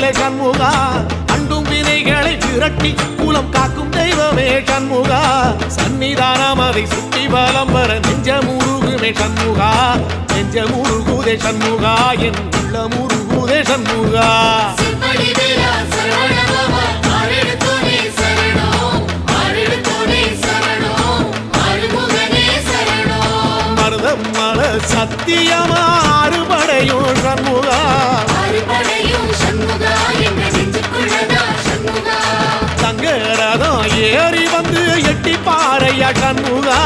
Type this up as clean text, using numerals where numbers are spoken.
கோவிலே சண்முகா, அண்டும் வினைகளை விரட்டி குலம் காக்கும் தெய்வமே சண்முகா, சன்னிதானம் அதை சுற்றி வலம் வர நெஞ்சமுருகுமே சண்முகா, நெஞ்சமுருகுதே சண்முகா, என் உள்ளமுருகுதே சண்முகா. மருதம் மல சத்தியமா அறுபடையும் சண்முகா, தங்கரதம் ஏறி வந்து எட்டி பாறையா சண்முகா.